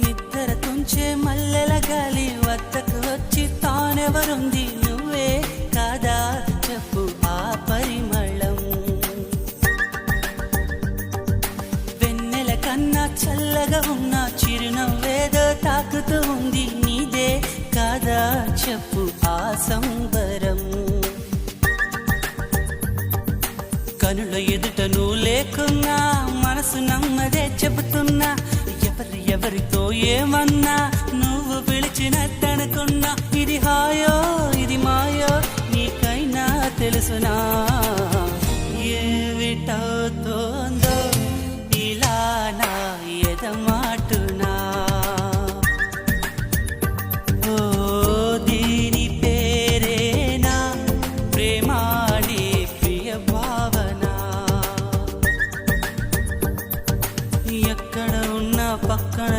నిద్ర తుంచే మల్లెల గాలి వద్దకు వచ్చి తానెవరుంది నువ్వే కాదా చెప్పు ఆ పరిమళం. వెన్నెల కన్నా చల్లగా ఉన్న చిరునవ్వేదో తాకుతూ ఉంది నీదే కాదా చెప్పు ఆ సంబరం. కనుల ఎదుట నువ్వు లేకున్నా మనసు నమ్మదే చెబుతున్నా ఎవరితో ఏమన్నా నువ్వు పిలిచినట్టనుకున్నా. ఇది హాయో ఇది మాయో నీకైనా తెలుసునా ఏమిటవుతోందో ఇలా నా ఎదమాటునా. ఓ దీని పేరేనా ప్రేమాడే ప్రియ భావన. ఎక్కడ ఉన్నా పక్కన